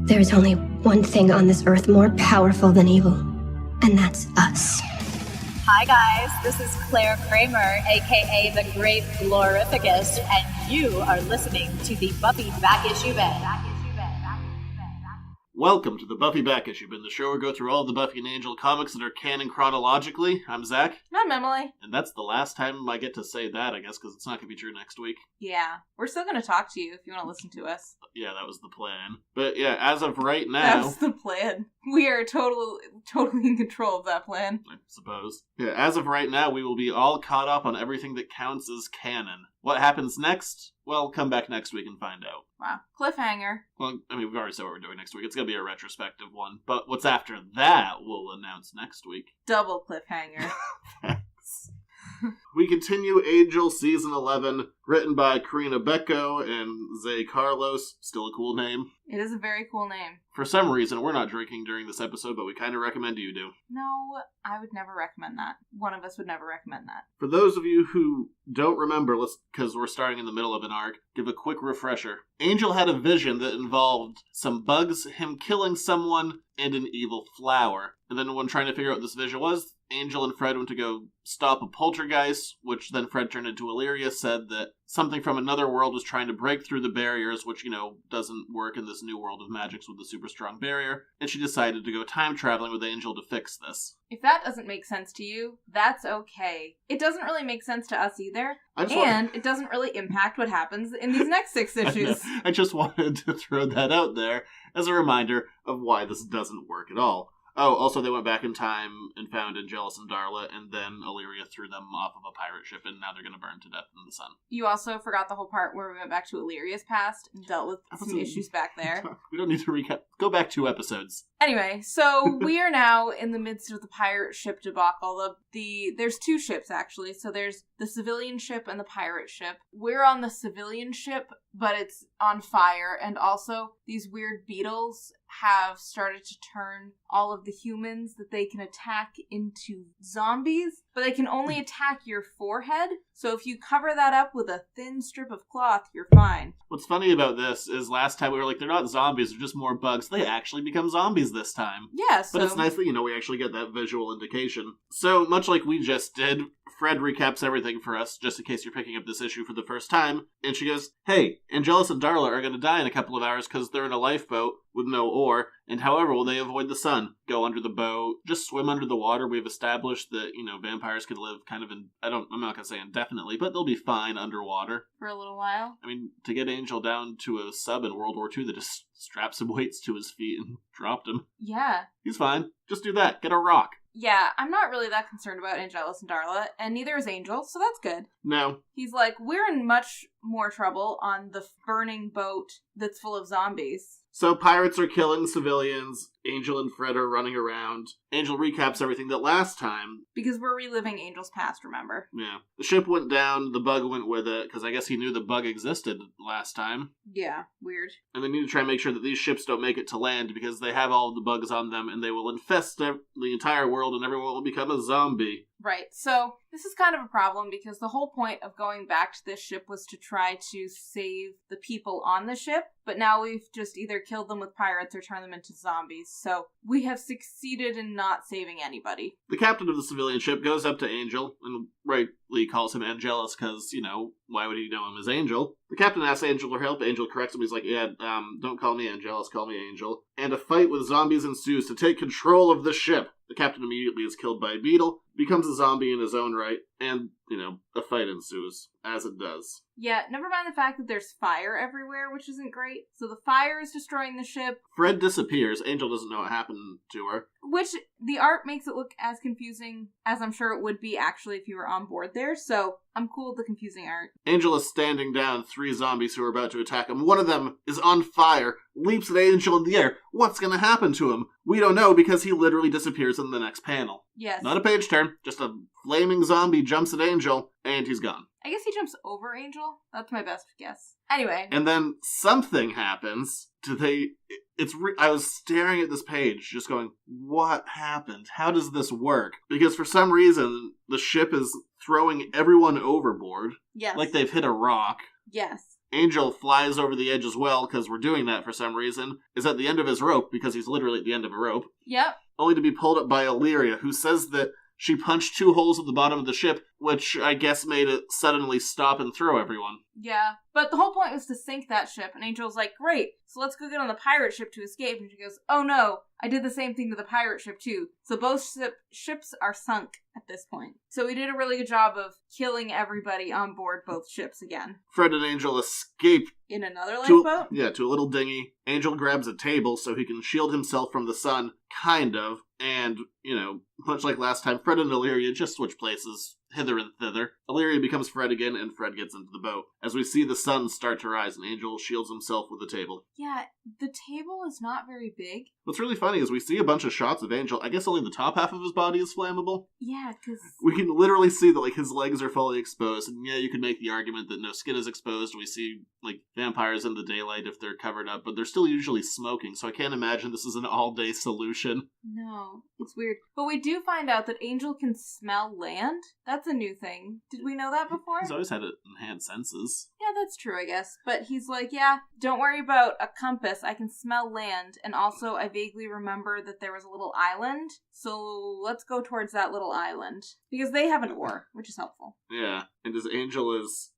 There is only one thing on this earth more powerful than evil, and that's us. Hi guys, this is Claire Kramer, aka the Great Glorificus, and you are listening to the Buffy Back Issue Bin. Welcome to the Buffy Back Issue Bin, the show where we go through all of the Buffy and Angel comics that are canon chronologically. I'm Zach. I'm Emily. And that's the last time I get to say that, I guess, because it's not going to be true next week. Yeah, we're still going to talk to you if you want to listen to us. Yeah, that was the plan. But yeah, as of right now... That's the plan. We are totally in control of that plan. I suppose. Yeah, as of right now, we will be all caught up on everything that counts as canon. What happens next? Well, come back next week and find out. Wow. Cliffhanger. Well, I mean, we've already said what we're doing next week. It's going to be a retrospective one. But what's after that, we'll announce next week. Double cliffhanger. Thanks. We continue Angel Season 11, written by Karina Becco and Zay Carlos. Still a cool name. It is a very cool name. For some reason, we're not drinking during this episode, but we kind of recommend you do. No, I would never recommend that. One of us would never recommend that. For those of you who don't remember, because we're starting in the middle of an arc, give a quick refresher. Angel had a vision that involved some bugs, him killing someone, and an evil flower. And then when trying to figure out what this vision was, Angel and Fred went to go stop a poltergeist, which then Fred turned into Illyria, said that something from another world was trying to break through the barriers, which, doesn't work in this new world of magics with the super strong barrier, and she decided to go time traveling with Angel to fix this. If that doesn't make sense to you, that's okay. It doesn't really make sense to us either, it doesn't really impact what happens in these next 6 issues. I just wanted to throw that out there as a reminder of why this doesn't work at all. Oh, also they went back in time and found Angelus and Darla, and then Illyria threw them off of a pirate ship, and now they're going to burn to death in the sun. You also forgot the whole part where we went back to Illyria's past and dealt with some issues back there. We don't need to recap. Go back 2 episodes. Anyway, so we are now in the midst of the pirate ship debacle. There's 2 ships, actually. So there's the civilian ship and the pirate ship. We're on the civilian ship, but it's on fire, and also these weird beetles have started to turn all of the humans that they can attack into zombies, but they can only attack your forehead. So if you cover that up with a thin strip of cloth, you're fine. What's funny about this is last time we were like, they're not zombies, they're just more bugs. They actually become zombies this time. Yeah, so... But it's nice that, we actually get that visual indication. So, much like we just did, Fred recaps everything for us, just in case you're picking up this issue for the first time, and she goes, hey, Angelus and Darla are going to die in a couple of hours because they're in a lifeboat with no oar, and however will they avoid the sun? Go under the boat, just swim under the water. We've established that, vampires can live kind of I'm not going to say indefinitely, but they'll be fine underwater. For a little while. I mean, to get Angel down to a sub in World War II that just strapped some weights to his feet and dropped him. Yeah. He's fine. Just do that. Get a rock. Yeah, I'm not really that concerned about Angelus and Darla, and neither is Angel, so that's good. No. He's like, we're in much more trouble on the burning boat that's full of zombies. So pirates are killing civilians, Angel and Fred are running around. Angel recaps everything that last time. Because we're reliving Angel's past, remember? Yeah. The ship went down, the bug went with it, because I guess he knew the bug existed last time. Yeah, weird. And they need to try and make sure that these ships don't make it to land, because they have all of the bugs on them, and they will infest the entire world, and everyone will become a zombie. Right, so this is kind of a problem because the whole point of going back to this ship was to try to save the people on the ship, but now we've just either killed them with pirates or turned them into zombies, so we have succeeded in not saving anybody. The captain of the civilian ship goes up to Angel, and rightly calls him Angelus, because, why would he know him as Angel? The captain asks Angel for help. Angel corrects him. He's like, don't call me Angelus, call me Angel. And a fight with zombies ensues to take control of the ship. The captain immediately is killed by a beetle, becomes a zombie in his own right, and, a fight ensues, as it does. Yeah, never mind the fact that there's fire everywhere, which isn't great. So the fire is destroying the ship. Fred disappears. Angel doesn't know what happened to her. Which, the art makes it look as confusing as I'm sure it would be actually if you were on board there, so I'm cool with the confusing art. Angel is standing down 3 zombies who are about to attack him. One of them is on fire, leaps at Angel in the air. What's going to happen to him? We don't know because he literally disappears in the next panel. Yes. Not a page turn, just a flaming zombie jumps at Angel, and he's gone. I guess he jumps over Angel. That's my best guess. Anyway. And then something happens. I was staring at this page, just going, what happened? How does this work? Because for some reason, the ship is throwing everyone overboard. Yes. Like they've hit a rock. Yes. Angel flies over the edge as well, because we're doing that for some reason, is at the end of his rope, because he's literally at the end of a rope. Yep. Only to be pulled up by Illyria, who says that she punched 2 holes at the bottom of the ship, which I guess made it suddenly stop and throw everyone. Yeah, but the whole point was to sink that ship, and Angel's like, great, so let's go get on the pirate ship to escape. And she goes, oh no, I did the same thing to the pirate ship too. So both ships are sunk at this point. So we did a really good job of killing everybody on board both ships again. Fred and Angel escape in another lifeboat? To a little dinghy. Angel grabs a table so he can shield himself from the sun, kind of. And, much like last time, Fred and Illyria just switch places, hither and thither. Illyria becomes Fred again, and Fred gets into the boat. As we see the sun start to rise, and Angel shields himself with the table. Yeah, the table is not very big. What's really funny is we see a bunch of shots of Angel. I guess only the top half of his body is flammable. Yeah, because we can literally see that, his legs are fully exposed. And yeah, you could make the argument that no skin is exposed. We see, vampires in the daylight if they're covered up, but they're still usually smoking, so I can't imagine this is an all-day solution. No, it's weird. But we do find out that Angel can smell land. That's a new thing. Did we know that before? He's always had enhanced senses. Yeah, that's true, I guess. But he's like, yeah, don't worry about a compass. I can smell land. And also, I vaguely remember that there was a little island. So let's go towards that little island. Because they have an oar, which is helpful. Yeah, and as Angel is,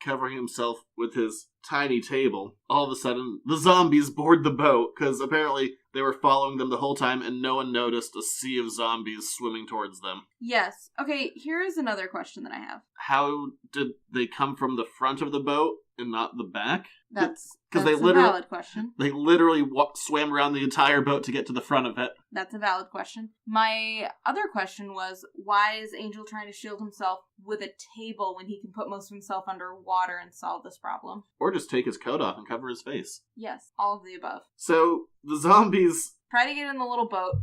covering himself with his tiny table, all of a sudden, the zombies board the boat, because apparently they were following them the whole time, and no one noticed a sea of zombies swimming towards them. Yes. Okay, here is another question that I have. How did they come from the front of the boat and not the back? That's a valid question. They literally swam around the entire boat to get to the front of it. That's a valid question. My other question was, why is Angel trying to shield himself with a table when he can put most of himself underwater and solve this problem? Or just take his coat off and cover his face. Yes, all of the above. So, the zombies... Try to get in the little boat.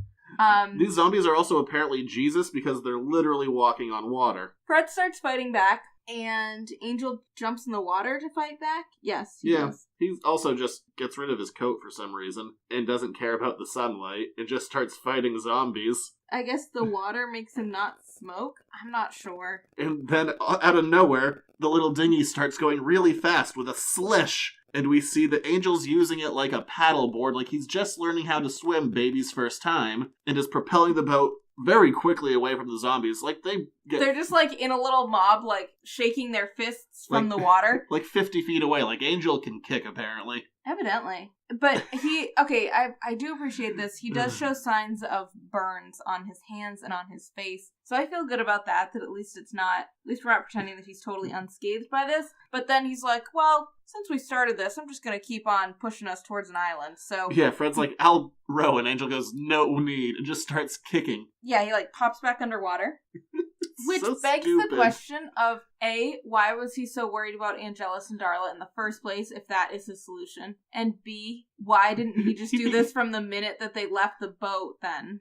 These zombies are also apparently Jesus because they're literally walking on water. Fred starts fighting back, and Angel jumps in the water to fight back? Yes, he does. He also just gets rid of his coat for some reason, and doesn't care about the sunlight, and just starts fighting zombies. I guess the water makes him not smoke? I'm not sure. And then, out of nowhere, the little dinghy starts going really fast with a slish, and we see that Angel's using it like a paddleboard, like he's just learning how to swim baby's first time, and is propelling the boat very quickly away from the zombies. They're just in a little mob, shaking their fists from the water. 50 feet away, Angel can kick, apparently. Evidently. But I do appreciate this. He does show signs of burns on his hands and on his face. So I feel good about that at least we're not pretending that he's totally unscathed by this. But then he's like, well, since we started this, I'm just going to keep on pushing us towards an island, so... Yeah, Fred's like, I'll row, and Angel goes, no need, and just starts kicking. Yeah, he, pops back underwater. Which so begs stupid. the question of, A, why was he so worried about Angelus and Darla in the first place, if that is his solution? And B, why didn't he just do this from the minute that they left the boat, then?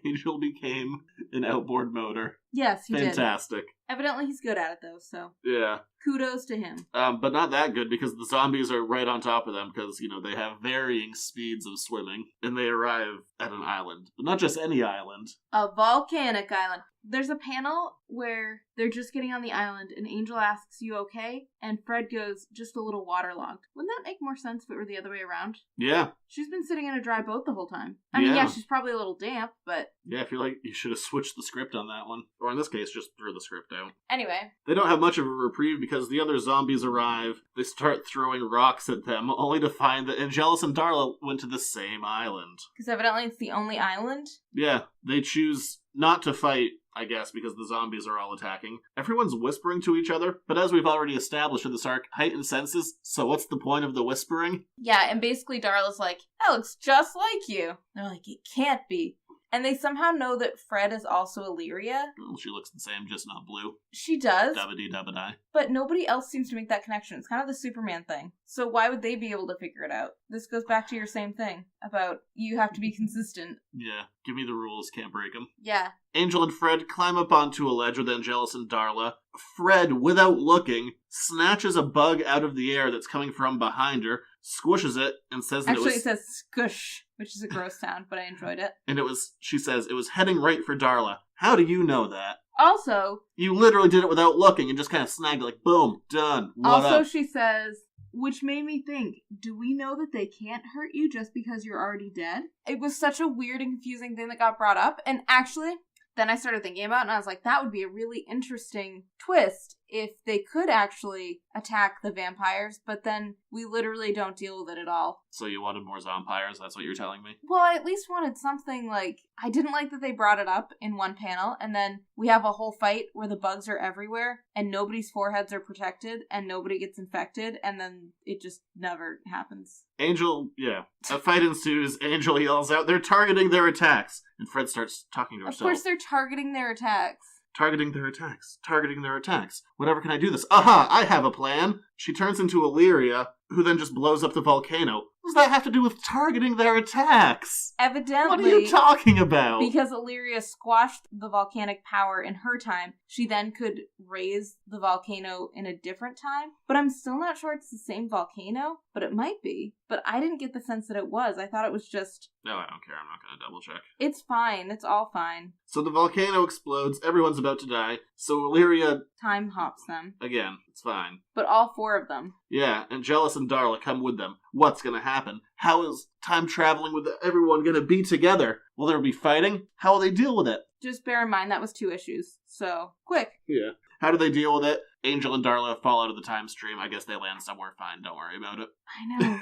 Angel became an outboard motor. Yes, he did. Fantastic. Evidently he's good at it, though, so... Yeah. Kudos to him. But not that good, because the zombies are right on top of them, because, they have varying speeds of swimming, and they arrive at an island. But not just any island. A volcanic island. There's a panel where they're just getting on the island, and Angel asks, you okay? And Fred goes, just a little waterlogged. Wouldn't that make more sense if it were the other way around? Yeah. She's been sitting in a dry boat the whole time. I mean, she's probably a little damp, but... Yeah, I feel like you should have switched the script on that one. Or in this case, just threw the script out. Anyway. They don't have much of a reprieve because the other zombies arrive. They start throwing rocks at them, only to find that Angelus and Darla went to the same island. Because evidently it's the only island? Yeah, they choose not to fight, I guess, because the zombies are all attacking. Everyone's whispering to each other, but as we've already established in this arc, heightened senses, so what's the point of the whispering? Yeah, and basically Darla's like, that looks just like you. They're like, it can't be. And they somehow know that Fred is also Illyria. Well, she looks the same, just not blue. She does. Dubba-dee-dubba-die. But nobody else seems to make that connection. It's kind of the Superman thing. So why would they be able to figure it out? This goes back to your same thing about you have to be consistent. Yeah, give me the rules, can't break them. Yeah. Angel and Fred climb up onto a ledge with Angelus and Darla. Fred, without looking, snatches a bug out of the air that's coming from behind her, squishes it, and says that Actually, it says squish, which is a gross sound, but I enjoyed it. And she says, it was heading right for Darla. How do you know that? Also... You literally did it without looking and just kind of snagged it boom, done. What up? She says, Which made me think, do we know that they can't hurt you just because you're already dead? It was such a weird and confusing thing that got brought up. And actually, then I started thinking about it, and I was like, that would be a really interesting twist if they could actually attack the vampires, but then we literally don't deal with it at all. So you wanted more zompires? That's what you're telling me? Well, I at least wanted something like... I didn't like that they brought it up in one panel, and then we have a whole fight where the bugs are everywhere, and nobody's foreheads are protected, and nobody gets infected, and then it just never happens. Angel, yeah. A fight ensues. Angel yells out, they're targeting their attacks. And Fred starts talking to herself. Of course they're targeting their attacks. Targeting their attacks. Targeting their attacks. Whatever can I do this? Aha! I have a plan! She turns into Illyria, who then just blows up the volcano. What does that have to do with targeting their attacks? Evidently. What are you talking about? Because Illyria squashed the volcanic power in her time, she then could raise the volcano in a different time. But I'm still not sure it's the same volcano, but it might be. But I didn't get the sense that it was. I thought it was just... No, I don't care. I'm not going to double check. It's fine. It's all fine. So the volcano explodes. Everyone's about to die. So Illyria... Time hops them. Again, it's fine. But all four of them. Yeah, Angelus and Darla come with them. What's going to happen? How is time traveling with everyone going to be together? Will there be fighting? How will they deal with it? Just bear in mind that was 2 issues. So, quick. Yeah. How do they deal with it? Angel and Darla fall out of the time stream. I guess they land somewhere fine. Don't worry about it. I know.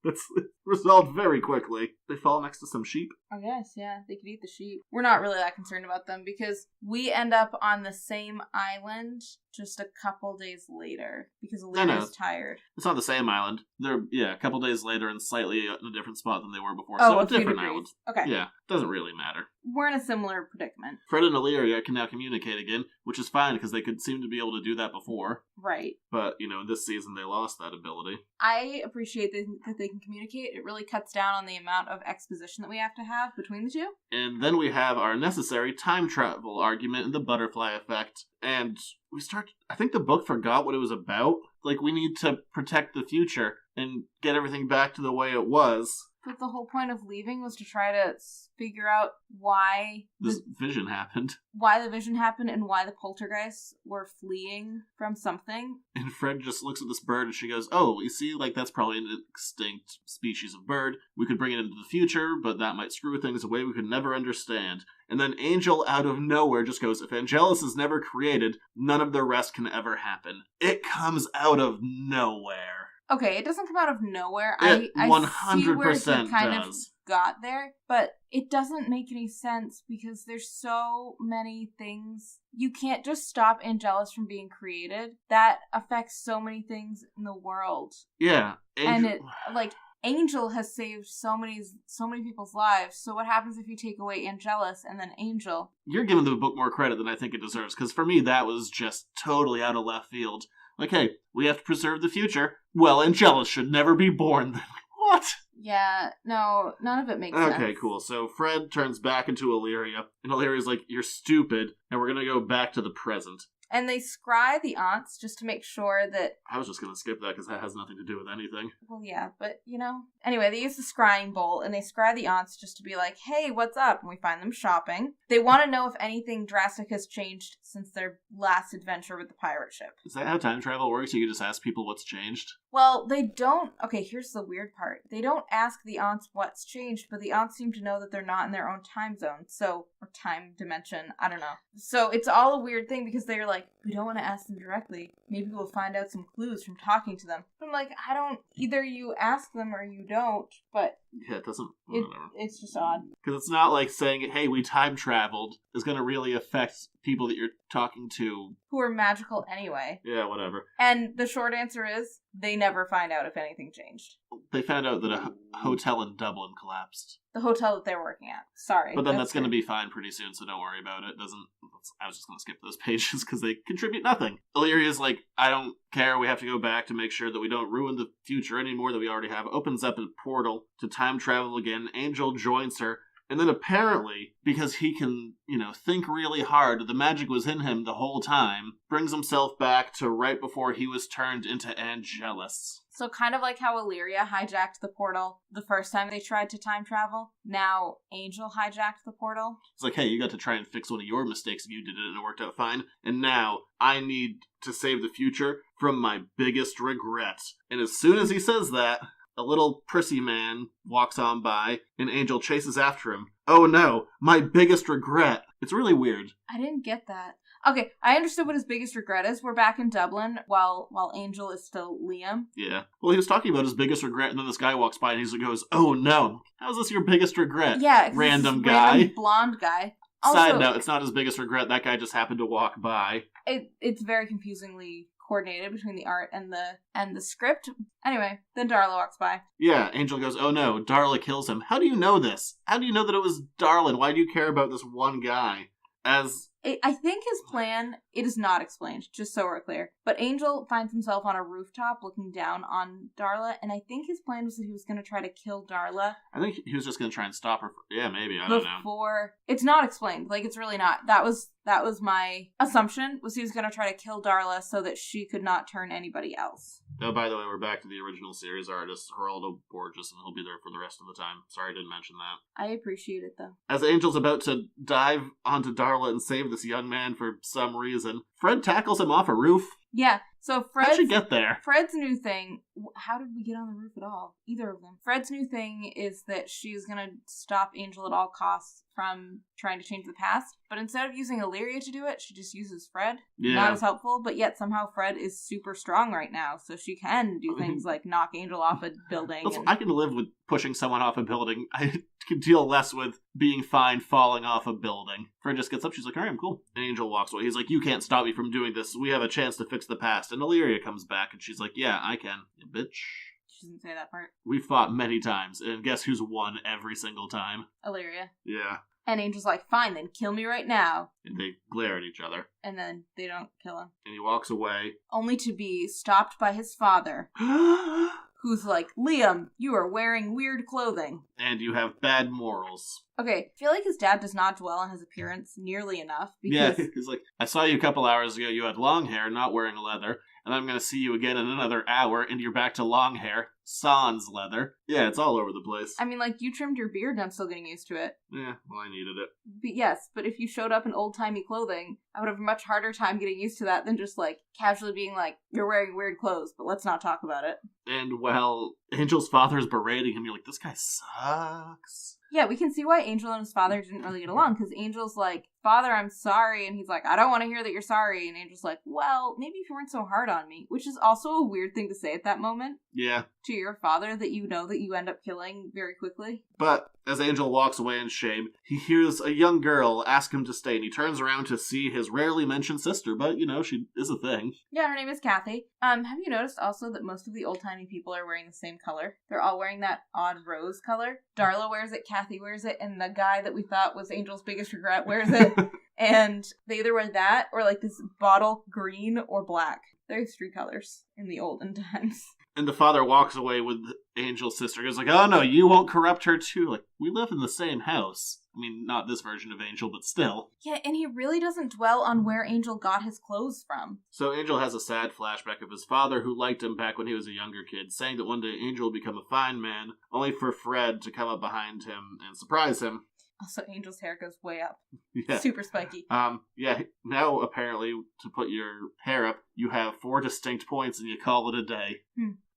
That's resolved very quickly. They fall next to some sheep. I guess, yeah. They could eat the sheep. We're not really that concerned about them because we end up on the same island just a couple days later because Illyria's tired. It's not the same island. They're, a couple days later and slightly in a different spot than they were before. Oh, so a few different degrees. island. Okay. Yeah, doesn't really matter. We're in a similar predicament. Fred and Illyria can now communicate again, which is fine because they could seem to be able to do that before. Right. But, this season they lost that ability. I appreciate that they can communicate. It really cuts down on the amount of exposition that we have to have between the two. And then we have our necessary time travel argument and the butterfly effect. And we start... I think the book forgot what it was about. Like, we need to protect the future and get everything back to the way it was. But the whole point of leaving was to try to figure out why this vision happened. Why the vision happened and why the poltergeists were fleeing from something. And Fred just looks at this bird and she goes, oh, you see, that's probably an extinct species of bird. We could bring it into the future, but that might screw things away we could never understand. And then Angel, out of nowhere, just goes, if Angelus is never created, none of the rest can ever happen. It comes out of nowhere. Okay, it doesn't come out of nowhere. It I 100% see where he kind does. of got there, but it doesn't make any sense because there's so many things. You can't just stop Angelus from being created. That affects so many things in the world. Yeah. And Angel has saved so many people's lives. So what happens if you take away Angelus and then Angel? You're giving the book more credit than I think it deserves, because for me that was just totally out of left field. Like, hey, we have to preserve the future. Well, Angelus should never be born then. What? Yeah, no, none of it makes sense. Okay, cool. So Fred turns back into Illyria, and Illyria's like, you're stupid, and we're gonna go back to the present. And they scry the aunts just to make sure that... I was just going to skip that because that has nothing to do with anything. Well, yeah, but, Anyway, they use the scrying bowl, and they scry the aunts just to be like, hey, what's up? And we find them shopping. They want to know if anything drastic has changed since their last adventure with the pirate ship. Is that how time travel works? You can just ask people what's changed? Well, they don't... Okay, here's the weird part. They don't ask the aunts what's changed, but the aunts seem to know that they're not in their own time zone. So, or time dimension, I don't know. So, it's all a weird thing because they're like, we don't want to ask them directly. Maybe we'll find out some clues from talking to them. But I'm like, either you ask them or you don't, but... Yeah, it doesn't... It's just odd. Because it's not like saying, hey, we time traveled is going to really affect people that you're talking to. Who are magical anyway. Yeah, whatever. And the short answer is, they never find out if anything changed. They found out that a hotel in Dublin collapsed. The hotel that they're working at. Sorry. But then that's going to be fine pretty soon, so don't worry about it. I was just going to skip those pages because they contribute nothing. Illyria's like, I don't care, we have to go back to make sure that we don't ruin the future anymore that we already have. Opens up a portal to time travel again. Angel joins her, And then apparently, because he can, think really hard, the magic was in him the whole time, brings himself back to right before he was turned into Angelus. So kind of like how Illyria hijacked the portal the first time they tried to time travel, now Angel hijacked the portal. It's like, hey, you got to try and fix one of your mistakes and you did it and it worked out fine. And now I need to save the future from my biggest regret. And as soon as he says that, a little prissy man walks on by and Angel chases after him. Oh no, my biggest regret. It's really weird. I didn't get that. Okay, I understood what his biggest regret is. We're back in Dublin while Angel is still Liam. Yeah. Well, he was talking about his biggest regret, and then this guy walks by and he goes, oh no, how's this your biggest regret? Yeah. Random guy. Random blonde guy. Also, side note, it's not his biggest regret. That guy just happened to walk by. It's very confusingly coordinated between the art and the script. Anyway, then Darla walks by. Yeah, Angel goes, oh no, Darla kills him. How do you know this? How do you know that it was Darla? Why do you care about this one guy? I think his plan, it is not explained, just so we're clear, but Angel finds himself on a rooftop looking down on Darla, and I think his plan was that he was going to try to kill Darla. I think he was just going to try and stop her. Yeah, maybe, I don't know. Before, it's not explained, it's really not. That was my assumption, was he was going to try to kill Darla so that she could not turn anybody else. Oh, by the way, we're back to the original series artist, Geraldo Borges, and he'll be there for the rest of the time. Sorry I didn't mention that. I appreciate it, though. As Angel's about to dive onto Darla and save this young man for some reason, Fred tackles him off a roof. Yeah, so How'd she get there? Fred's new thing, how did we get on the roof at all? Either of them. Fred's new thing is that she's gonna stop Angel at all costs from trying to change the past, but instead of using Illyria to do it, she just uses Fred. Yeah. Not as helpful, but yet somehow Fred is super strong right now, so she can do things like knock Angel off a building. I can live with pushing someone off a building. I can deal less with being fine falling off a building. Fred just gets up, she's like, alright, I'm cool. And Angel walks away. He's like, you can't stop me from doing this. We have a chance to fix the past. And Illyria comes back, and she's like, yeah, I can. You bitch. She doesn't say that part. We fought many times, and guess who's won every single time? Illyria. Yeah. And Angel's like, fine, then kill me right now. And they glare at each other. And then they don't kill him. And he walks away. Only to be stopped by his father. Who's like, Liam, you are wearing weird clothing. And you have bad morals. Okay, I feel like his dad does not dwell on his appearance nearly enough. Yeah, he's like, I saw you a couple hours ago, you had long hair, not wearing leather. And I'm going to see you again in another hour, and you're back to long hair, sans leather. Yeah, it's all over the place. I mean, you trimmed your beard, and I'm still getting used to it. Yeah, well, I needed it. But yes, but if you showed up in old-timey clothing, I would have a much harder time getting used to that than just, casually being like, you're wearing weird clothes, but let's not talk about it. And while Angel's father is berating him, you're like, this guy sucks. Yeah, we can see why Angel and his father didn't really get along, because Angel's like, Father, I'm sorry, and he's like, I don't want to hear that you're sorry, and Angel's like, well, maybe if you weren't so hard on me, which is also a weird thing to say at that moment. Yeah. To your father that you know that you end up killing very quickly. But as Angel walks away in shame, he hears a young girl ask him to stay, and he turns around to see his rarely mentioned sister, but, she is a thing. Yeah, her name is Kathy. Have you noticed also that most of the old-timey people are wearing the same color? They're all wearing that odd rose color. Darla wears it, Kathy wears it, and the guy that we thought was Angel's biggest regret wears it. And they either wear that or this bottle green or black. There's 3 colors in the olden times. And the father walks away with Angel's sister. He's like, oh no, you won't corrupt her too. We live in the same house. I mean, not this version of Angel, but still. Yeah, and he really doesn't dwell on where Angel got his clothes from. So Angel has a sad flashback of his father who liked him back when he was a younger kid, saying that one day Angel would become a fine man, only for Fred to come up behind him and surprise him. Also, Angel's hair goes way up. Yeah. Super spiky. Yeah, now apparently, to put your hair up, you have 4 distinct points and you call it a day.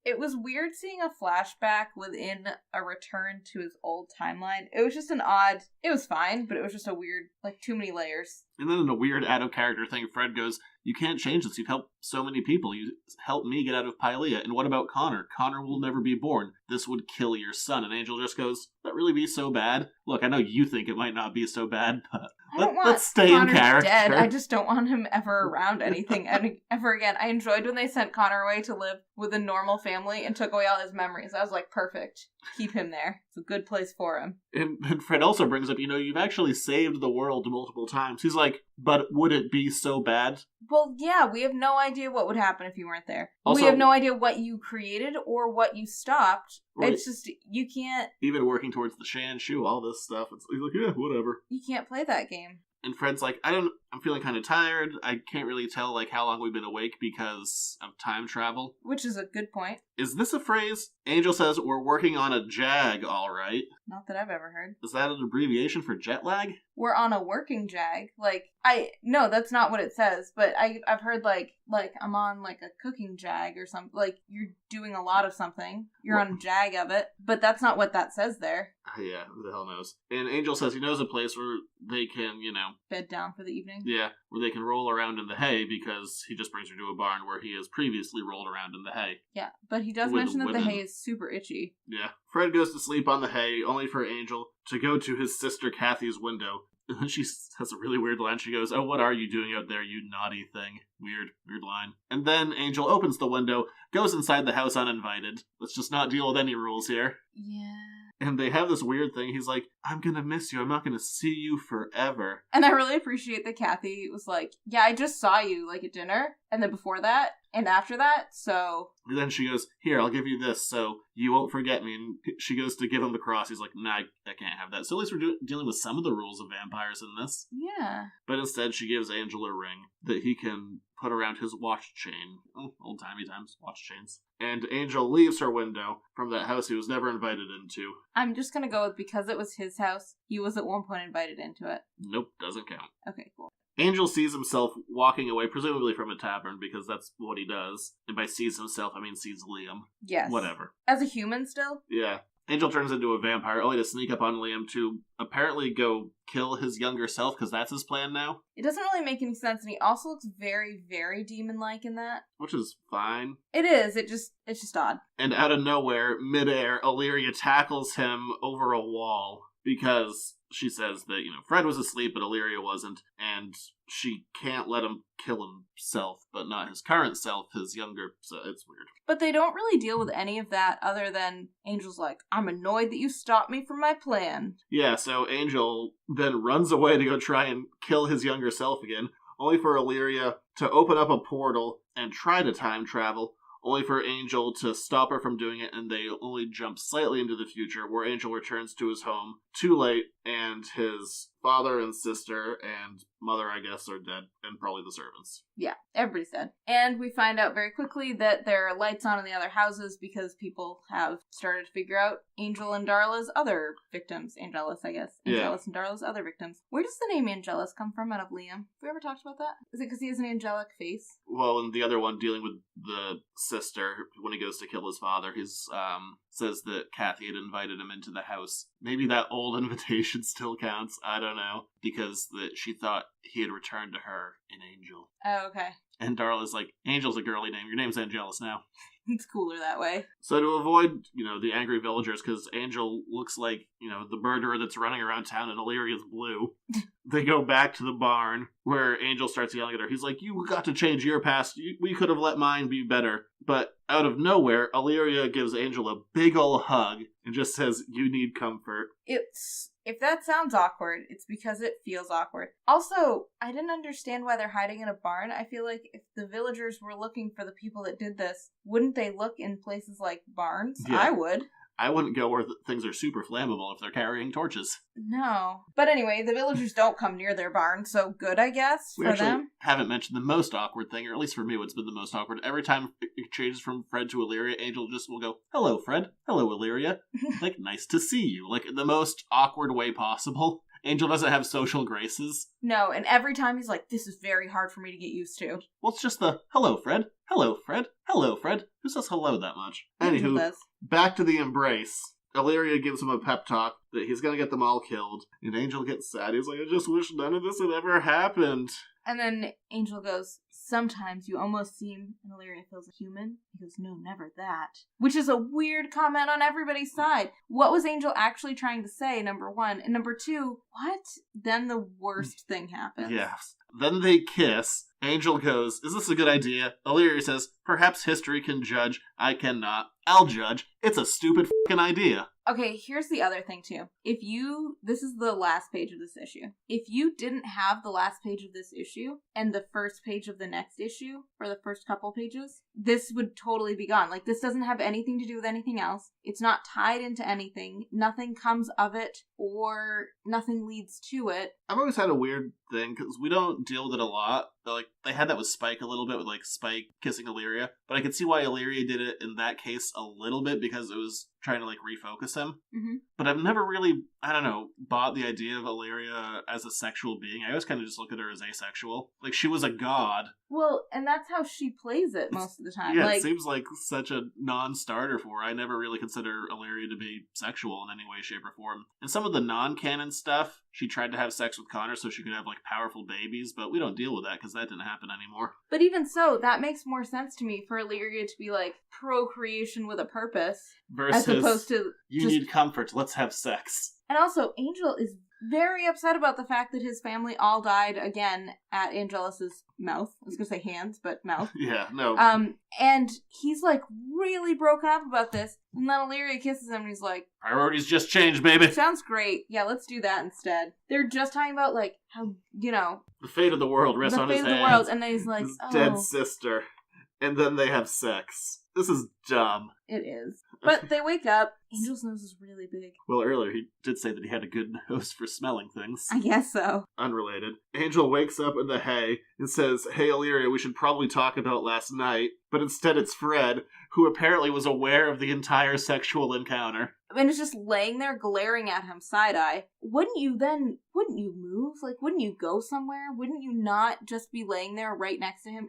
It was weird seeing a flashback within a return to his old timeline. It was just it was fine, but it was just a weird, too many layers. And then in a weird out-of-character thing, Fred goes, you can't change this. You've helped so many people. You helped me get out of Pylea. And what about Connor? Connor will never be born. This would kill your son. And Angel just goes, would that really be so bad? Look, I know you think it might not be so bad, but let's stay Connor in character. Dead. I just don't want him ever around anything ever again. I enjoyed when they sent Connor away to live with a normal family and took away all his memories. I was like, perfect. keep him there. It's a good place for him. And Fred also brings up, you've actually saved the world multiple times. He's like, but would it be so bad? Well, yeah, we have no idea what would happen if you weren't there. Also, we have no idea what you created or what you stopped. Right. It's just, you can't... Even working towards the Shan Shu, all this stuff, he's like, yeah, whatever. You can't play that game. And Fred's like, I'm feeling kind of tired. I can't really tell, how long we've been awake because of time travel. Which is a good point. Is this a phrase? Angel says, we're working on a JAG, all right. Not that I've ever heard. Is that an abbreviation for jet lag? We're on a working JAG. No, that's not what it says, but I've heard, I'm on, a cooking JAG or something. You're doing a lot of something. You're on a JAG of it, but that's not what that says there. Yeah, who the hell knows? And Angel says he knows a place where they can, bed down for the evening. Yeah, where they can roll around in the hay because he just brings her to a barn where he has previously rolled around in the hay. Yeah, but he does mention that the hay is super itchy. Yeah. Fred goes to sleep on the hay, only for Angel to go to his sister Kathy's window. And then she has a really weird line. She goes, "Oh, what are you doing out there, you naughty thing?" Weird line. And then Angel opens the window, goes inside the house uninvited. Let's just not deal with any rules here. Yeah. And they have this weird thing. He's like, "I'm gonna miss you. I'm not gonna see you forever." And I really appreciate that Kathy was like, "Yeah, I just saw you, at dinner, and then before that, and after that, so..." And then she goes, "Here, I'll give you this, so you won't forget me." And she goes to give him the cross. He's like, "Nah, I can't have that." So at least we're dealing with some of the rules of vampires in this. Yeah. But instead, she gives Angel a ring that he can put around his watch chain. Oh, old-timey times, watch chains. And Angel leaves her window from that house he was never invited into. I'm just gonna go with because it was his house, he was at one point invited into it. Nope, doesn't count. Okay, cool. Angel sees himself walking away, presumably from a tavern, because that's what he does. And by sees himself, I mean sees Liam. Yes. Whatever. As a human still? Yeah. Angel turns into a vampire, only to sneak up on Liam to apparently go kill his younger self, because that's his plan now. It doesn't really make any sense, and he also looks very, very demon-like in that. Which is fine. It is, it's just odd. And out of nowhere, midair, Illyria tackles him over a wall, because she says that, Fred was asleep, but Illyria wasn't, and she can't let him kill himself, but not his current self, his younger, so it's weird. But they don't really deal with any of that other than Angel's like, "I'm annoyed that you stopped me from my plan." Yeah, so Angel then runs away to go try and kill his younger self again, only for Illyria to open up a portal and try to time travel, only for Angel to stop her from doing it, and they only jump slightly into the future, where Angel returns to his home too late, and his father and sister and mother, I guess, are dead, and probably the servants. Yeah, everybody's dead. And we find out very quickly that there are lights on in the other houses because people have started to figure out Angel and Darla's other victims. Angelus, I guess. Angelus and Darla's other victims. Where does the name Angelus come from out of Liam? Have we ever talked about that? Is it because he has an angelic face? Well, and the other one dealing with the sister, when he goes to kill his father, he's, says that Kathy had invited him into the house. Maybe that old invitation still counts, I don't know, because she thought he had returned to her an Angel. Oh, okay. And Darla's like, "Angel's a girly name, your name's Angelus now." It's cooler that way. So to avoid, the angry villagers, because Angel looks like, the murderer that's running around town and Illyria's blue, they go back to the barn, where Angel starts yelling at her. He's like, "You got to change your past. We could have let mine be better." But out of nowhere, Illyria gives Angel a big ol' hug and just says, "You need comfort." If that sounds awkward, it's because it feels awkward. Also, I didn't understand why they're hiding in a barn. I feel like if the villagers were looking for the people that did this, wouldn't they look in places like barns? Yeah. I would. I wouldn't go where things are super flammable if they're carrying torches. No. But anyway, the villagers don't come near their barn, so good, I guess, for them. We actually haven't mentioned the most awkward thing, or at least for me what's been the most awkward. Every time it changes from Fred to Illyria, Angel just will go, "Hello, Fred. Hello, Illyria." Nice to see you. In the most awkward way possible. Angel doesn't have social graces. No, and every time he's like, "This is very hard for me to get used to." Well, it's just the, "Hello, Fred. Hello, Fred. Hello, Fred." Who says hello that much? Anywho, back to the embrace. Illyria gives him a pep talk that he's gonna get them all killed. And Angel gets sad. He's like, "I just wish none of this had ever happened." And then Angel goes, "Sometimes you almost seem," and Illyria feels a human. He goes, "No, never that." Which is a weird comment on everybody's side. What was Angel actually trying to say, number one? And number two, what? Then the worst thing happens. Yes. Then they kiss, Angel goes, is this a good idea? Illyria says, perhaps history can judge. I cannot. I'll judge. It's a stupid fucking idea. Okay, here's the other thing, too. This is the last page of this issue. If you didn't have the last page of this issue and the first page of the next issue, or the first couple pages, this would totally be gone. Like, this doesn't have anything to do with anything else. It's not tied into anything. Nothing comes of it, or nothing leads to it. I've always had a weird thing, because we don't deal with it a lot. Like, they had that with Spike a little bit, with, like, Spike kissing Illyria. But I could see why Illyria did it in that case a little bit, because it was trying to, like, refocus him. Mm-hmm. But I've never really, I don't know, bought the idea of Illyria as a sexual being. I always kind of just look at her as asexual. Like, she was a god. Well, and that's how she plays it most of the time. Yeah, like, it seems like such a non-starter for her. I never really consider Illyria to be sexual in any way, shape, or form. And some of the non-canon stuff, she tried to have sex with Connor so she could have, like, powerful babies, but we don't deal with that because that didn't happen anymore. But even so, that makes more sense to me for Illyria to be, like, procreation with a purpose. Versus, as opposed to you need comfort, let's have sex. And also, Angel is very upset about the fact that his family all died again at Angelus's mouth. I was gonna say hands, but mouth. Yeah, no. And he's, like, really broken up about this. And then Illyria kisses him and he's like, priorities just changed, baby. Sounds great. Yeah, let's do that instead. They're just talking about, like, how, you know, the fate of the world rests on his hands. The fate of the world. And then he's like, his oh. dead sister. And then they have sex. This is dumb. It is. But they wake up. Angel's nose is really big. Well, earlier he did say that he had a good nose for smelling things. I guess so. Unrelated. Angel wakes up in the hay and says, hey, Illyria, we should probably talk about last night. But instead it's Fred, who apparently was aware of the entire sexual encounter. And is just laying there glaring at him side-eye. Wouldn't you move? Like, wouldn't you go somewhere? Wouldn't you not just be laying there right next to him?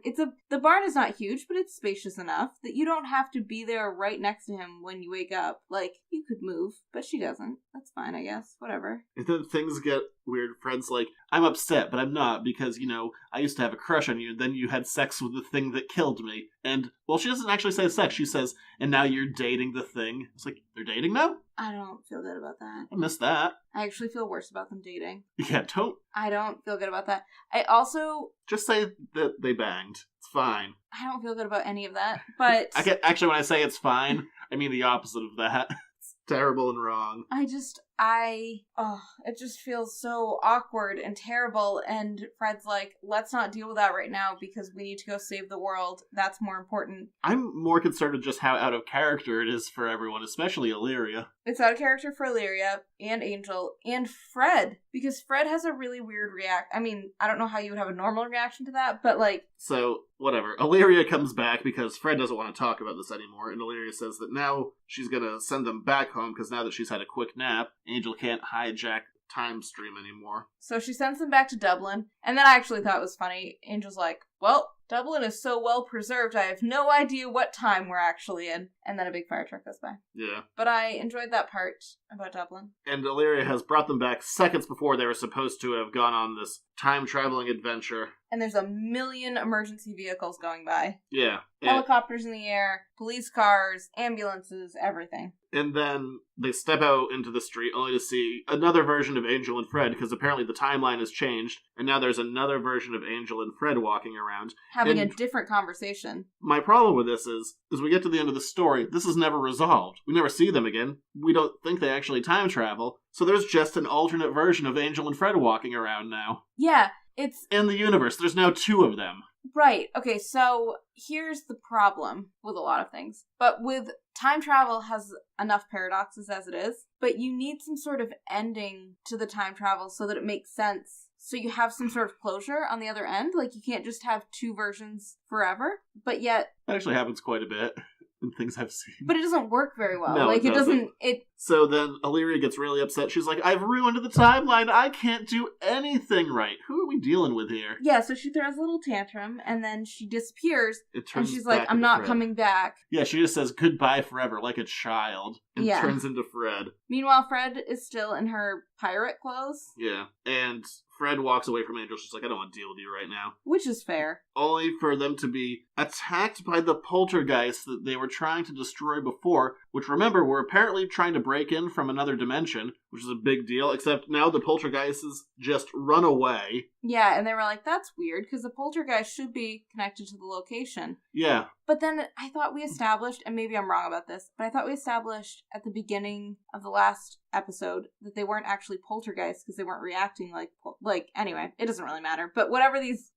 The barn is not huge, but it's spacious enough that you don't have to be there right next to him when you wake up. Like, you could move, but she doesn't. That's fine, I guess. Whatever. And then things get weird. Fred's like, I'm upset, but I'm not, because, you know, I used to have a crush on you, and then you had sex with the thing that killed me. And, well, she doesn't actually say sex. She says, and now you're dating the thing. It's like, they're dating now? I don't feel good about that. I missed that. I actually feel worse about them dating. Yeah, don't. I don't feel good about that. I also... Just say that they banged. It's fine. I don't feel good about any of that, but... Actually, when I say it's fine, I mean the opposite of that. It's terrible and wrong. It just feels so awkward and terrible, and Fred's like, let's not deal with that right now because we need to go save the world. That's more important. I'm more concerned with just how out of character it is for everyone, especially Illyria. It's out of character for Illyria and Angel and Fred, because Fred has a really weird I mean, I don't know how you would have a normal reaction to that, but like... So, whatever. Illyria comes back because Fred doesn't want to talk about this anymore, and Illyria says that now she's gonna send them back home because now that she's had a quick nap, Angel can't hijack time stream anymore. So she sends them back to Dublin, and then I actually thought it was funny. Angel's like, well, Dublin is so well preserved, I have no idea what time we're actually in. And then a big fire truck goes by. Yeah. But I enjoyed that part about Dublin. And Illyria has brought them back seconds before they were supposed to have gone on this time-traveling adventure. And there's a million emergency vehicles going by. Yeah. Helicopters in the air, police cars, ambulances, everything. And then they step out into the street only to see another version of Angel and Fred, because apparently the timeline has changed, and now there's another version of Angel and Fred walking around. Having a different conversation. My problem with this is we get to the end of the story, this is never resolved. We never see them again. We don't think they actually time travel. So there's just an alternate version of Angel and Fred walking around now. Yeah, it's... In the universe, there's now two of them. Right. Okay, so here's the problem with a lot of things. But with time travel has enough paradoxes as it is, but you need some sort of ending to the time travel so that it makes sense. So you have some sort of closure on the other end. Like, you can't just have two versions forever, but yet... That actually happens quite a bit in things I've seen. But it doesn't work very well. No, like, it doesn't... So then Illyria gets really upset. She's like, I've ruined the timeline. I can't do anything right. Who are we dealing with here? Yeah, so she throws a little tantrum, and then she disappears, and she's like, I'm not coming back. Yeah, she just says goodbye forever like a child, and turns into Fred. Meanwhile, Fred is still in her pirate clothes. Yeah, and Fred walks away from Angel. She's like, I don't want to deal with you right now. Which is fair. Only for them to be attacked by the poltergeists that they were trying to destroy before, which, remember, were apparently trying to break in from another dimension, which is a big deal, except now the poltergeists just run away. Yeah, and they were like, that's weird, because the poltergeist should be connected to the location. Yeah. But then I thought we established, and maybe I'm wrong about this, but I thought we established at the beginning of the last episode that they weren't actually poltergeists because they weren't reacting like, anyway, it doesn't really matter. But whatever these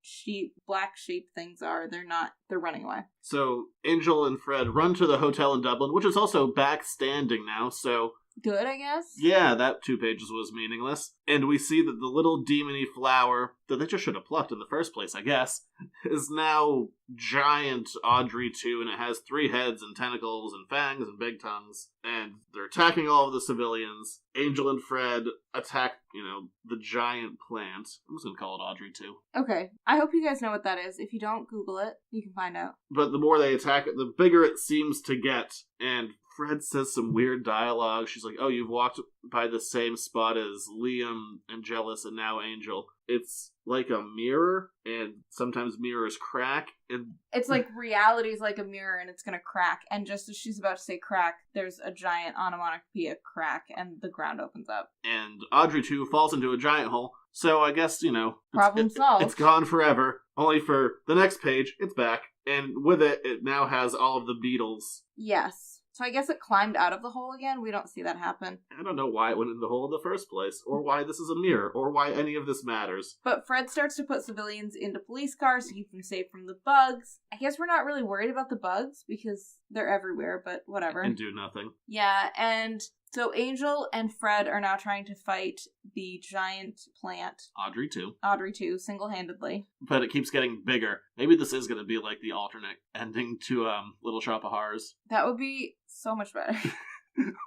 black sheep things are, they're running away. So Angel and Fred run to the hotel in Dublin, which is also back standing now, so... Good, I guess? Yeah, that 2 pages was meaningless. And we see that the little demony flower, that they just should have plucked in the first place, I guess, is now giant Audrey 2, and it has 3 heads and tentacles and fangs and big tongues. And they're attacking all of the civilians. Angel and Fred attack, the giant plant. I'm just gonna call it Audrey 2. Okay. I hope you guys know what that is. If you don't, Google it. You can find out. But the more they attack it, the bigger it seems to get. And Fred says some weird dialogue. She's like, oh, you've walked by the same spot as Liam, Angelus, and now Angel. It's like a mirror, and sometimes mirrors crack. And it's like reality's like a mirror, and it's gonna crack. And just as she's about to say crack, there's a giant onomatopoeia crack, and the ground opens up. And Audrey 2 falls into a giant hole. So I guess, problem solved. It's gone forever. Only for the next page, it's back. And with it, it now has all of the beetles. Yes. So I guess it climbed out of the hole again? We don't see that happen. I don't know why it went in the hole in the first place, or why this is a mirror, or why any of this matters. But Fred starts to put civilians into police cars to keep them safe from the bugs. I guess we're not really worried about the bugs, because they're everywhere, but whatever. And do nothing. Yeah, and so Angel and Fred are now trying to fight the giant plant. Audrey 2, single-handedly. But it keeps getting bigger. Maybe this is going to be like the alternate ending to Little Shop of Horrors. That would be so much better.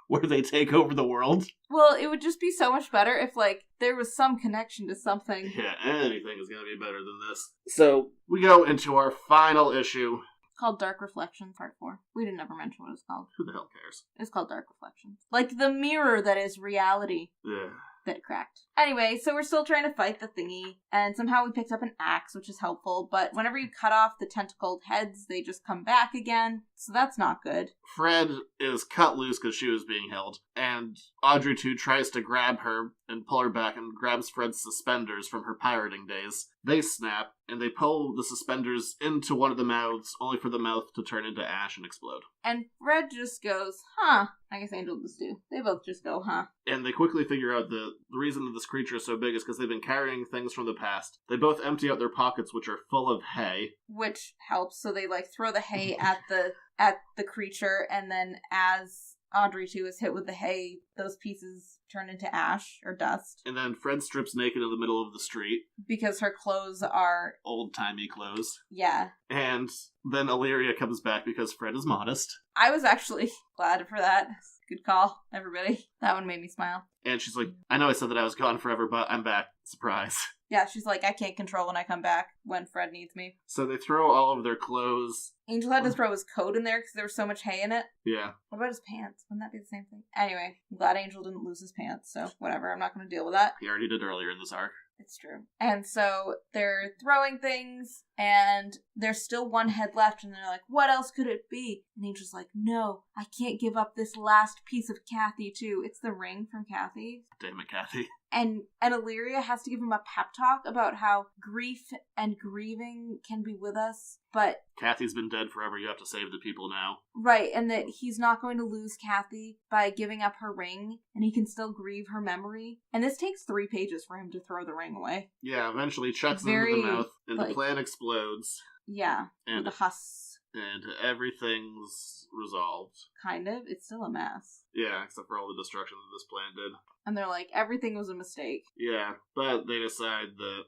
Where they take over the world? Well, it would just be so much better if, there was some connection to something. Yeah, anything is going to be better than this. So, we go into our final issue. It's called Dark Reflection, Part 4. We didn't ever mention what it's called. Who the hell cares? It's called Dark Reflection. Like the mirror that is reality. Yeah. That cracked. Anyway, so we're still trying to fight the thingy, and somehow we picked up an axe, which is helpful, but whenever you cut off the tentacled heads, they just come back again, so that's not good. Fred is cut loose because she was being held, and Audrey 2 tries to grab her and pull her back and grabs Fred's suspenders from her pirating days. They snap, and they pull the suspenders into one of the mouths, only for the mouth to turn into ash and explode. And Fred just goes, huh. I guess Angel does too. They both just go, huh. And they quickly figure out the reason that this creature is so big is because they've been carrying things from the past. They both empty out their pockets, which are full of hay. Which helps, so they throw the hay at the creature, and then as Audrey 2 is hit with the hay, those pieces turn into ash or dust. And then Fred strips naked in the middle of the street. Because her clothes are... old-timey clothes. Yeah. And then Illyria comes back because Fred is modest. I was actually glad for that. Good call, everybody. That one made me smile. And she's like, I know I said that I was gone forever, but I'm back. Surprise. Yeah, she's like, I can't control when I come back, when Fred needs me. So they throw all of their clothes. Angel had to throw his coat in there because there was so much hay in it. Yeah. What about his pants? Wouldn't that be the same thing? Anyway, I'm glad Angel didn't lose his pants, so whatever, I'm not going to deal with that. He already did earlier in this arc. It's true. And so they're throwing things, and there's still one head left, and they're like, what else could it be? And Angel's like, no, I can't give up this last piece of Kathy, too. It's the ring from Kathy. Damn it, Kathy. And Illyria has to give him a pep talk about how grief and grieving can be with us, but... Kathy's been dead forever, you have to save the people now. Right, and that he's not going to lose Kathy by giving up her ring, and he can still grieve her memory. And this takes 3 pages for him to throw the ring away. Yeah, eventually chucks it into the mouth, and the plan explodes. Yeah, and with a huss. And everything's resolved. Kind of. It's still a mess. Yeah, except for all the destruction that this plan did. And they're like, everything was a mistake. Yeah, but they decide that,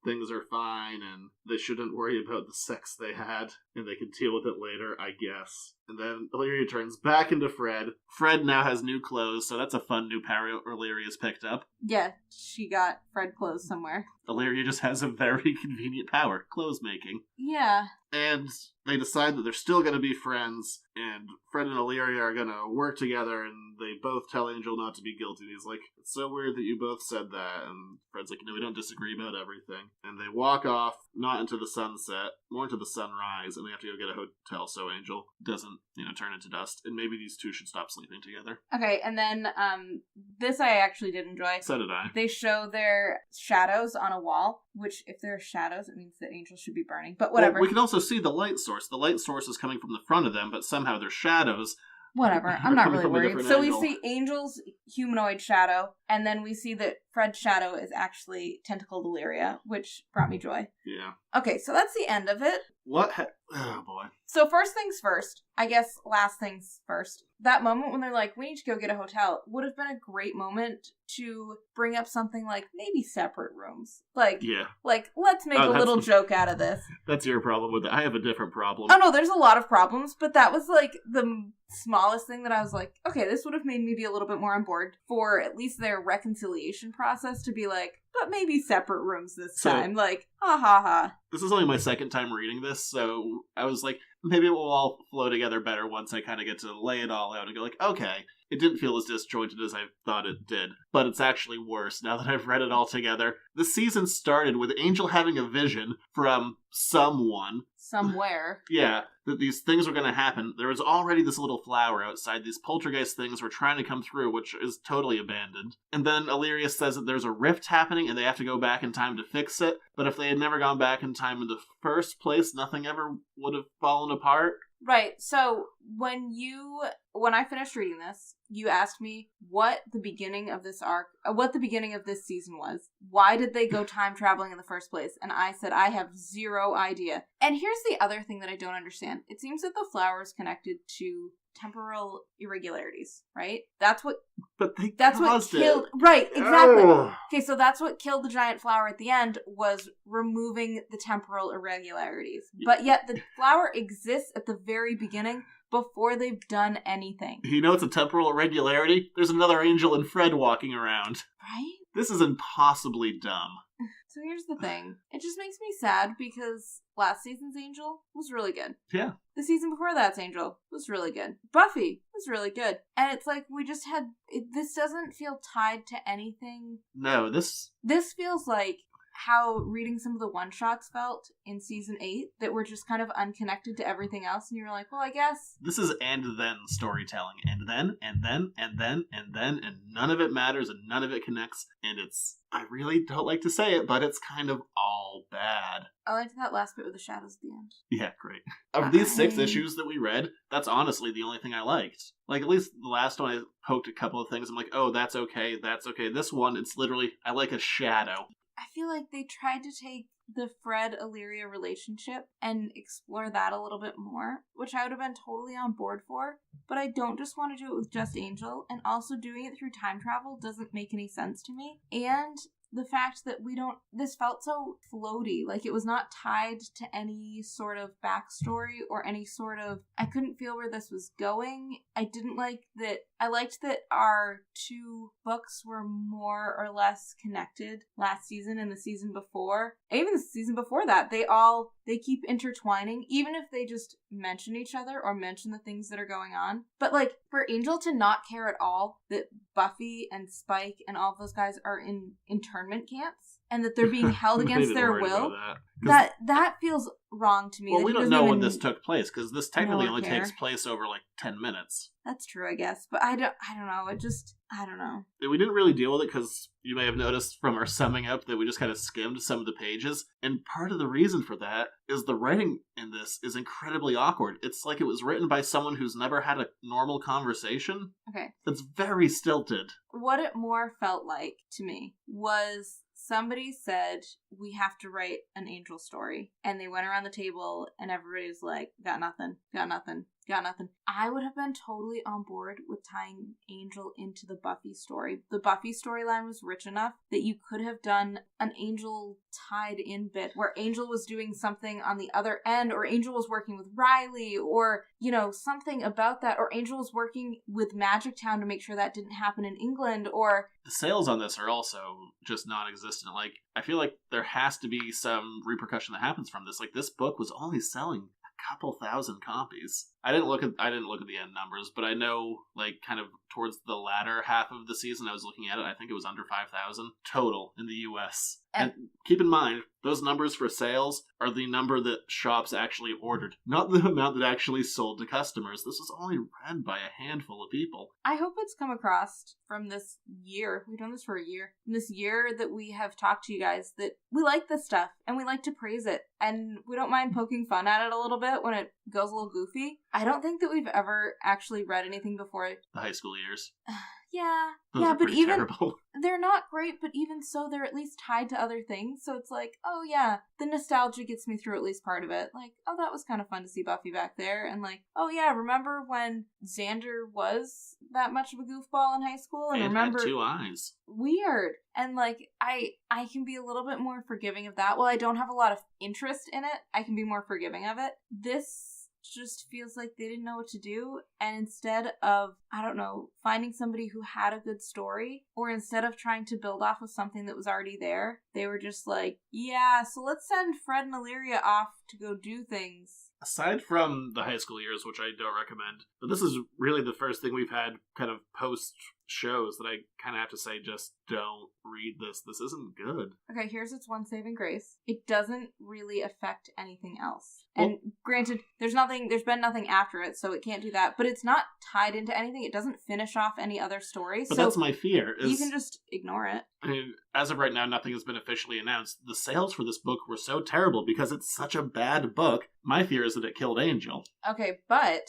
things are fine and they shouldn't worry about the sex they had, and they can deal with it later, I guess. And then Illyria turns back into Fred. Fred now has new clothes, so that's a fun new power Illyria's picked up. Yeah, she got Fred clothes somewhere. Illyria just has a very convenient power, clothes making. Yeah, And they decide that they're still going to be friends, and Fred and Illyria are going to work together, and they both tell Angel not to be guilty. And he's like, it's so weird that you both said that. And Fred's like, we don't disagree about everything. And they walk off, not into the sunset, more into the sunrise, and they have to go get a hotel so Angel doesn't, turn into dust. And maybe these two should stop sleeping together. Okay, and then this I actually did enjoy. So did I. They show their shadows on a wall, which if there are shadows, it means that Angel should be burning. But whatever. Well, we can also see the light source. The light source is coming from the front of them, but somehow their shadows... Whatever, I'm not really worried. So angle. we see Angel's humanoid shadow, and then we see that Fred's shadow is actually tentacled Illyria, which brought me joy. Yeah. Okay, so that's the end of it. Oh, boy. So first things first, I guess last things first. That moment when they're like, we need to go get a hotel, would have been a great moment to bring up something like maybe separate rooms. Like, let's make a little joke out of this. That's your problem with it. I have a different problem. Oh, no, there's a lot of problems, but that was like the smallest thing that I was like, okay, this would have made me be a little bit more on board for at least their reconciliation process to be like, but maybe separate rooms this time. Like, ha ha ha. This is only my second time reading this, so I was like, maybe it will all flow together better once I kind of get to lay it all out and go like, okay, it didn't feel as disjointed as I thought it did, but it's actually worse now that I've read it all together. The season started with Angel having a vision from someone. Somewhere. Yeah, that these things were going to happen. There was already this little flower outside. These poltergeist things were trying to come through, which is totally abandoned. And then Illyria says that there's a rift happening and they have to go back in time to fix it. But if they had never gone back in time in the first place, nothing ever would have fallen apart. Right, so when I finished reading this, you asked me what the beginning of this season was. Why did they go time traveling in the first place? And I said, I have zero idea. And here's the other thing that I don't understand. It seems that the flower is connected to temporal irregularities, right? That's what killed it. Right, exactly. Oh. Okay, so that's what killed the giant flower at the end, was removing the temporal irregularities. But yet the flower exists at the very beginning before they've done anything. You know it's a temporal irregularity? There's another Angel and Fred walking around. Right? This is impossibly dumb. So here's the thing. It just makes me sad because last season's Angel was really good. Yeah. The season before that's Angel was really good. Buffy was really good. And it's like we just had... this doesn't feel tied to anything. No, this feels like how reading some of the one-shots felt in season 8 that were just kind of unconnected to everything else, and you're like, well, I guess... This is and then storytelling. And then, and then, and then, and then, and none of it matters, and none of it connects, and it's... I really don't like to say it, but it's kind of all bad. I liked that last bit with the shadows at the end. Yeah, great. Of these 6 issues that we read, that's honestly the only thing I liked. Like, at least the last one, I poked a couple of things, I'm like, oh, that's okay. This one, it's literally, I like a shadow. I feel like they tried to take the Fred-Illyria relationship and explore that a little bit more, which I would have been totally on board for, but I don't just want to do it with just Angel, and also doing it through time travel doesn't make any sense to me. And the fact that this felt so floaty, like it was not tied to any sort of backstory or any sort of, I couldn't feel where this was going. I liked that our 2 books were more or less connected last season and the season before. Even the season before that, they keep intertwining, even if they just mention each other or mention the things that are going on. But like, for Angel to not care at all that Buffy and Spike and all of those guys are in internment camps and that they're being held against their will, that feels wrong to me. Well, we don't know when this took place, because this technically only takes place over like 10 minutes. That's true, I guess. But I don't know. I don't know. We didn't really deal with it because you may have noticed from our summing up that we just kind of skimmed some of the pages. And part of the reason for that is the writing in this is incredibly awkward. It's like it was written by someone who's never had a normal conversation. Okay. It's very stilted. What it more felt like to me was somebody said, we have to write an Angel story. And they went around the table and everybody was like, got nothing. got nothing. I would have been totally on board with tying Angel into the Buffy story. The Buffy storyline was rich enough that you could have done an Angel tied in bit where Angel was doing something on the other end, or Angel was working with Riley, or, you know, something about that, or Angel was working with Magic Town to make sure that didn't happen in England, or... The sales on this are also just non-existent. Like, I feel like there has to be some repercussion that happens from this. Like, this book was only selling a couple thousand copies. I didn't look at the end numbers, but I know, like, kind of towards the latter half of the season I was looking at it, I think it was under 5,000 total in the US. And keep in mind, those numbers for sales are the number that shops actually ordered, not the amount that actually sold to customers. This was only read by a handful of people. I hope it's come across from this year. We've done this for a year. From this year that we have talked to you guys that we like this stuff and we like to praise it. And we don't mind poking fun at it a little bit when it goes a little goofy. I don't think that we've ever actually read anything before. The high school years. Yeah. Those yeah, are but even terrible. They're not great, but even so, they're at least tied to other things. So it's like, oh yeah, the nostalgia gets me through at least part of it. Like, oh, that was kind of fun to see Buffy back there. And like, oh yeah, remember when Xander was that much of a goofball in high school? And remember, had 2 eyes. Weird. And like, I can be a little bit more forgiving of that. While I don't have a lot of interest in it, I can be more forgiving of it. This just feels like they didn't know what to do, and instead of, I don't know, finding somebody who had a good story, or instead of trying to build off of something that was already there, they were just like, yeah, so let's send Fred and Illyria off to go do things. Aside from the high school years, which I don't recommend, but this is really the first thing we've had kind of post shows that I kind of have to say, just don't read this. This isn't good. Okay, here's its one saving grace. It doesn't really affect anything else. And granted, there's been nothing after it, so it can't do that, but it's not tied into anything. It doesn't finish off any other story. But so that's my fear. You can just ignore it. I mean, as of right now, nothing has been officially announced. The sales for this book were so terrible because it's such a bad book. My fear is that it killed Angel. Okay, but...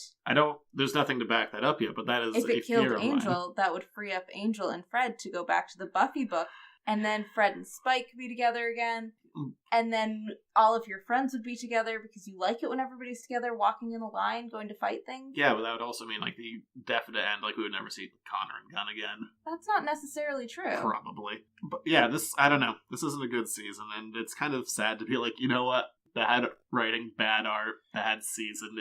There's nothing to back that up yet, but that is if it a fear killed of mine. Angel, that would free up Angel and Fred to go back to the Buffy book, and then Fred and Spike could be together again, and then all of your friends would be together because you like it when everybody's together, walking in a line, going to fight things. Yeah, but that would also mean, like, the definite end, like, we would never see Connor and Gunn again. That's not necessarily true. Probably. But yeah, I don't know. This isn't a good season, and it's kind of sad to be like, you know what? Bad writing, bad art, bad season.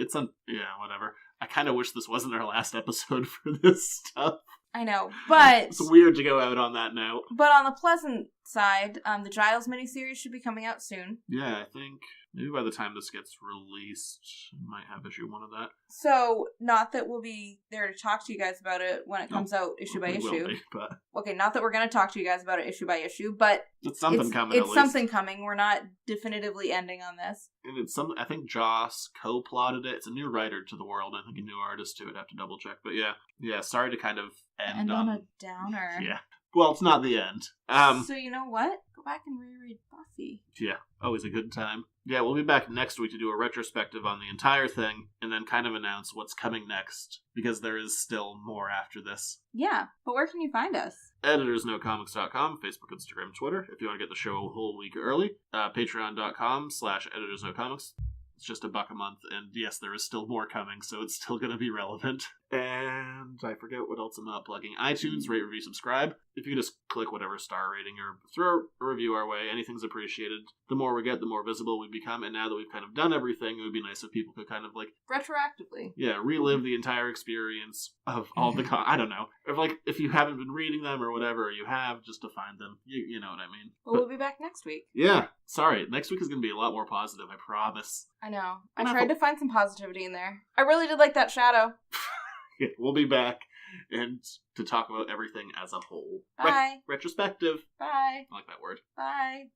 Whatever. I kind of wish this wasn't our last episode for this stuff. I know, but... It's weird to go out on that note. But on the pleasant side, the Giles miniseries should be coming out soon. Yeah, I think maybe by the time this gets released, I might have issue 1 of that. So, not that we'll be there to talk to you guys about it when it comes out issue by issue. Will be, but... Okay, not that we're going to talk to you guys about it issue by issue, but... It's something coming, It's something coming. We're not definitively ending on this. And it's I think Joss co-plotted it. It's a new writer to the world. I think a new artist too. I'd have to double check. But yeah, sorry to kind of end on a downer. Yeah. Well, it's not the end. So you know what? Go back and reread Buffy. Yeah, always a good time. Yeah, we'll be back next week to do a retrospective on the entire thing, and then kind of announce what's coming next, because there is still more after this. Yeah, but where can you find us? EditorsNoComics.com, Facebook, Instagram, Twitter. If you want to get the show a whole week early, Patreon.com/EditorsNoComics. It's just $1 a month, and yes, there is still more coming, so it's still going to be relevant. And I forget what else I'm not plugging. iTunes, rate, review, subscribe. If you just click whatever star rating or throw a review our way, anything's appreciated. The more we get, the more visible we become, and now that we've kind of done everything, it would be nice if people could kind of, like... retroactively. Yeah, relive the entire experience of all the... I don't know. If you haven't been reading them or whatever, or you have, just to find them. You know what I mean. Well, we'll be back next week. Yeah, sorry. Next week is going to be a lot more positive, I promise. I know. I tried to find some positivity in there. I really did like that shadow. Yeah, we'll be back and to talk about everything as a whole. Bye. Retrospective. Bye. I like that word. Bye.